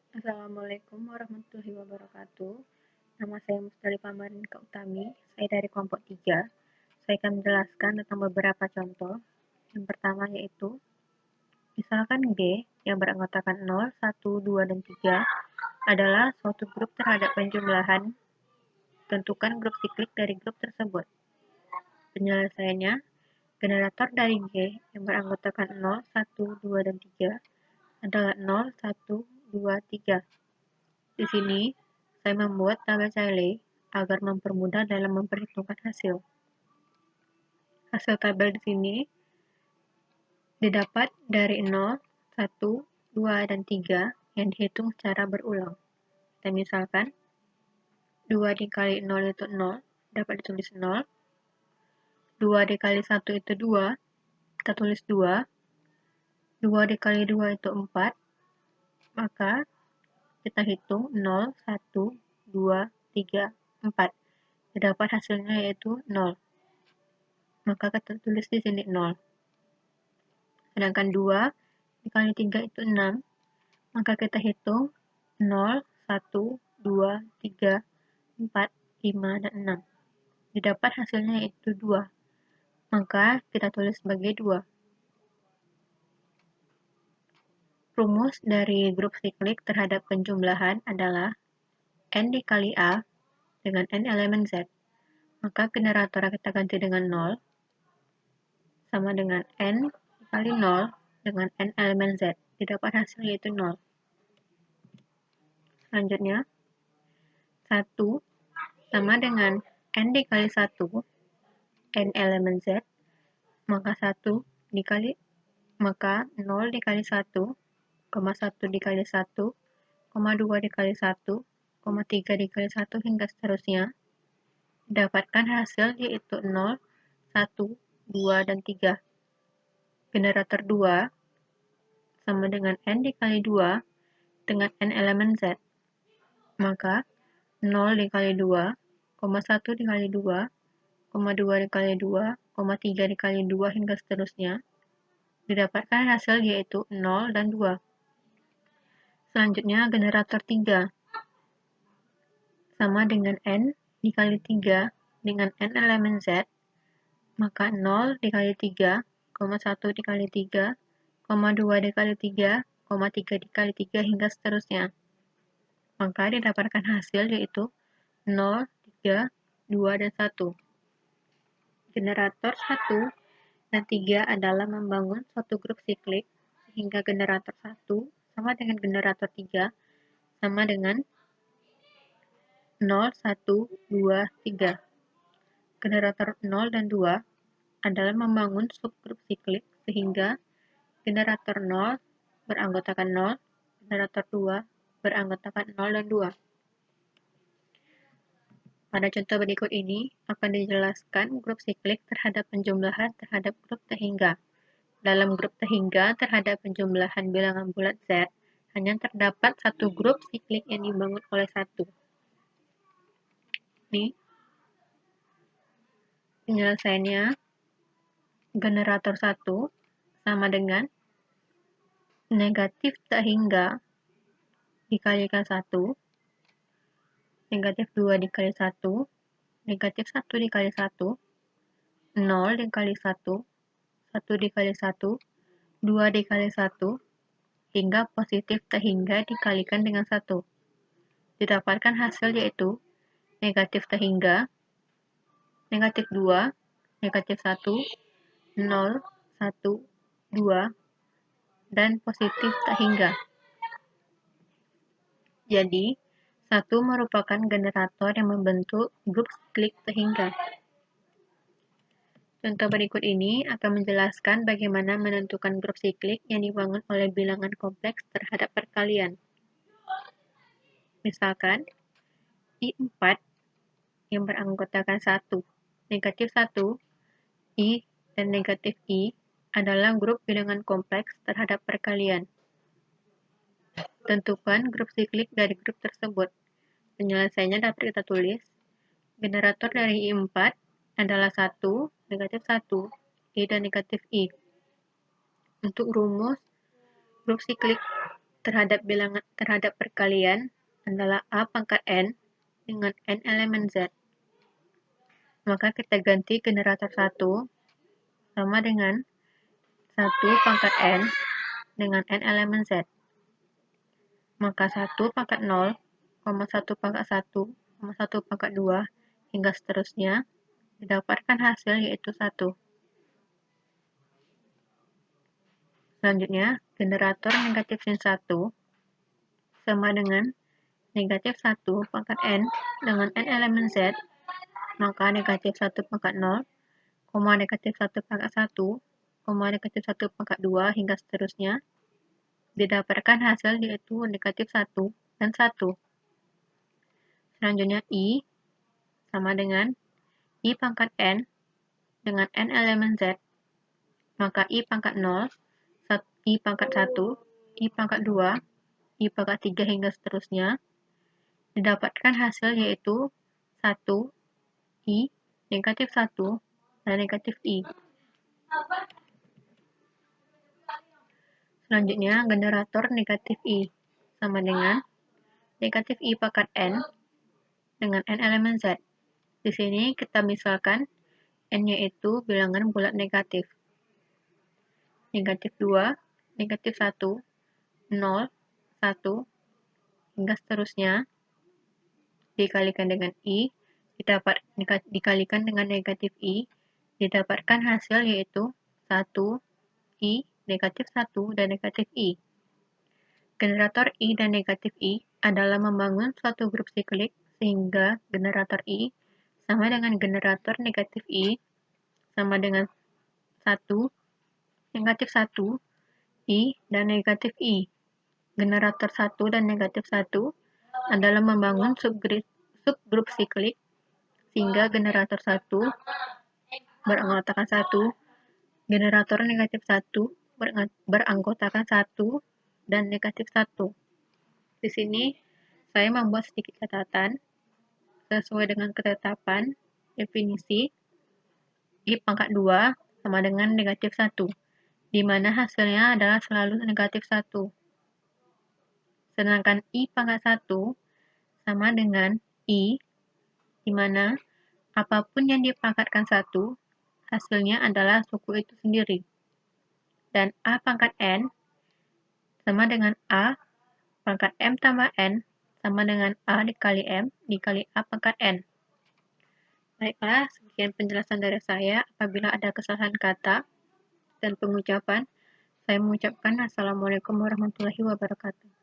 Assalamualaikum warahmatullahi wabarakatuh. Nama saya Musdalifah Marinka Utami. Saya dari kelompok 3. Saya akan menjelaskan tentang beberapa contoh. Yang pertama yaitu, misalkan G yang beranggotakan 0, 1, 2, dan 3 adalah suatu grup terhadap penjumlahan. Tentukan grup siklik dari grup tersebut. Penyelesaiannya, generator dari G yang beranggotakan 0, 1, 2, dan 3 adalah 0, 1, 2, 3. Di sini, saya membuat tabel Cayley agar mempermudah dalam memperhitungkan hasil. Hasil tabel di sini didapat dari 0, 1, 2, dan 3 yang dihitung secara berulang. Kita misalkan, 2 dikali 0 itu 0, dapat ditulis 0. 2 dikali 1 itu 2, kita tulis 2. 2 dikali 2 itu 4, maka kita hitung 0, 1, 2, 3, 4. Didapat hasilnya yaitu 0. Maka kita tulis di sini 0. Sedangkan 2 dikali 3 itu 6. Maka kita hitung 0, 1, 2, 3, 4, 5, dan 6. Didapat hasilnya yaitu 2. Maka kita tulis sebagai 2. Rumus dari grup siklik terhadap penjumlahan adalah N dikali A dengan N elemen Z. Maka generator kita ganti dengan 0 sama dengan N dikali 0 dengan N elemen Z. Didapat hasil yaitu 0. Selanjutnya, 1 sama dengan N dikali 1, N elemen Z, maka 0 dikali 1, 1 dikali 1, 2 dikali 1, 3 dikali 1, hingga seterusnya. Dapatkan hasil yaitu 0, 1, 2, dan 3. Generator 2 sama dengan N dikali 2 dengan N elemen Z. Maka 0 dikali 2, 1 dikali 2, 2 dikali 2, 3 dikali 2, hingga seterusnya. Didapatkan hasil yaitu 0 dan 2. Selanjutnya, generator 3 sama dengan N dikali 3 dengan N elemen Z, maka 0 dikali 3, 1 dikali 3, 2 dikali 3, 3 dikali 3, hingga seterusnya. Maka didapatkan hasil yaitu 0, 3, 2, dan 1. Generator 1 dan 3 adalah membangun suatu grup siklik, sehingga generator 1 sama dengan generator 3 sama dengan 0, 1, 2, 3. Generator 0 dan 2 adalah membangun subgrup siklik, sehingga generator 0 beranggotakan 0, generator 2 beranggotakan 0 dan 2. Pada contoh berikut ini akan dijelaskan grup siklik terhadap penjumlahan terhadap grup terhingga. Dalam grup terhingga terhadap penjumlahan bilangan bulat Z, hanya terdapat satu grup siklik yang dibangun oleh satu. Ini penyelesaiannya, generator 1 sama dengan negatif terhingga dikalikan 1, negatif 2 dikali 1, negatif 1 dikali 1, 0 dikali 1, 1 dikali 1, 2 dikali 1, hingga positif terhingga dikalikan dengan 1. Didapatkan hasil yaitu negatif terhingga, negatif 2, negatif 1, 0, 1, 2, dan positif terhingga. Jadi, 1 merupakan generator yang membentuk grup siklik terhingga. Contoh berikut ini akan menjelaskan bagaimana menentukan grup siklik yang dibangun oleh bilangan kompleks terhadap perkalian. Misalkan, I4 yang beranggotakan 1, negatif 1, I, dan negatif I adalah grup bilangan kompleks terhadap perkalian. Tentukan grup siklik dari grup tersebut. Penyelesaiannya dapat kita tulis. Generator dari I4 adalah 1, negatif 1, I, dan negatif I. Untuk rumus grup siklik terhadap perkalian adalah A pangkat N dengan N elemen Z. Maka kita ganti generator 1 sama dengan 1 pangkat N dengan N elemen Z. Maka 1 pangkat 0, 1 pangkat 1, 1 pangkat 2, hingga seterusnya, didapatkan hasil yaitu 1. Selanjutnya, generator negatif sin 1 sama dengan negatif 1 pangkat N dengan N elemen Z, maka negatif 1 pangkat 0, negatif 1 pangkat 1, negatif 1 pangkat 2, hingga seterusnya, didapatkan hasil yaitu negatif 1 dan 1. Selanjutnya, I sama dengan I pangkat N dengan N elemen Z, maka I pangkat 0, I pangkat 1, I pangkat 2, I pangkat 3, hingga seterusnya, didapatkan hasil yaitu 1, I, negatif 1, dan negatif I. Selanjutnya, generator negatif I sama dengan negatif I pangkat N dengan N elemen Z. Di sini kita misalkan N-nya itu bilangan bulat negatif. Negatif 2, negatif 1, 0, 1, hingga seterusnya, dikalikan dengan I, dikalikan dengan negatif I, didapatkan hasil yaitu 1, I, negatif 1, dan negatif I. Generator I dan negatif I adalah membangun suatu grup siklik sehingga generator I sama dengan generator negatif I sama dengan 1, negatif 1, I, dan negatif I. Generator 1 dan negatif 1 adalah membangun subgrup siklik sehingga generator 1 beranggotakan 1, generator negatif 1 beranggotakan 1, dan negatif 1. Di sini saya membuat sedikit catatan sesuai dengan ketetapan definisi I pangkat 2 sama dengan negatif 1, di mana hasilnya adalah selalu negatif 1. Sedangkan I pangkat 1 sama dengan I, di mana apapun yang dipangkatkan 1, hasilnya adalah suku itu sendiri. Dan A pangkat N sama dengan A pangkat M tambah N sama dengan A dikali M dikali A pangkat N. Baiklah, sekian penjelasan dari saya. Apabila ada kesalahan kata dan pengucapan, saya mengucapkan Assalamualaikum warahmatullahi wabarakatuh.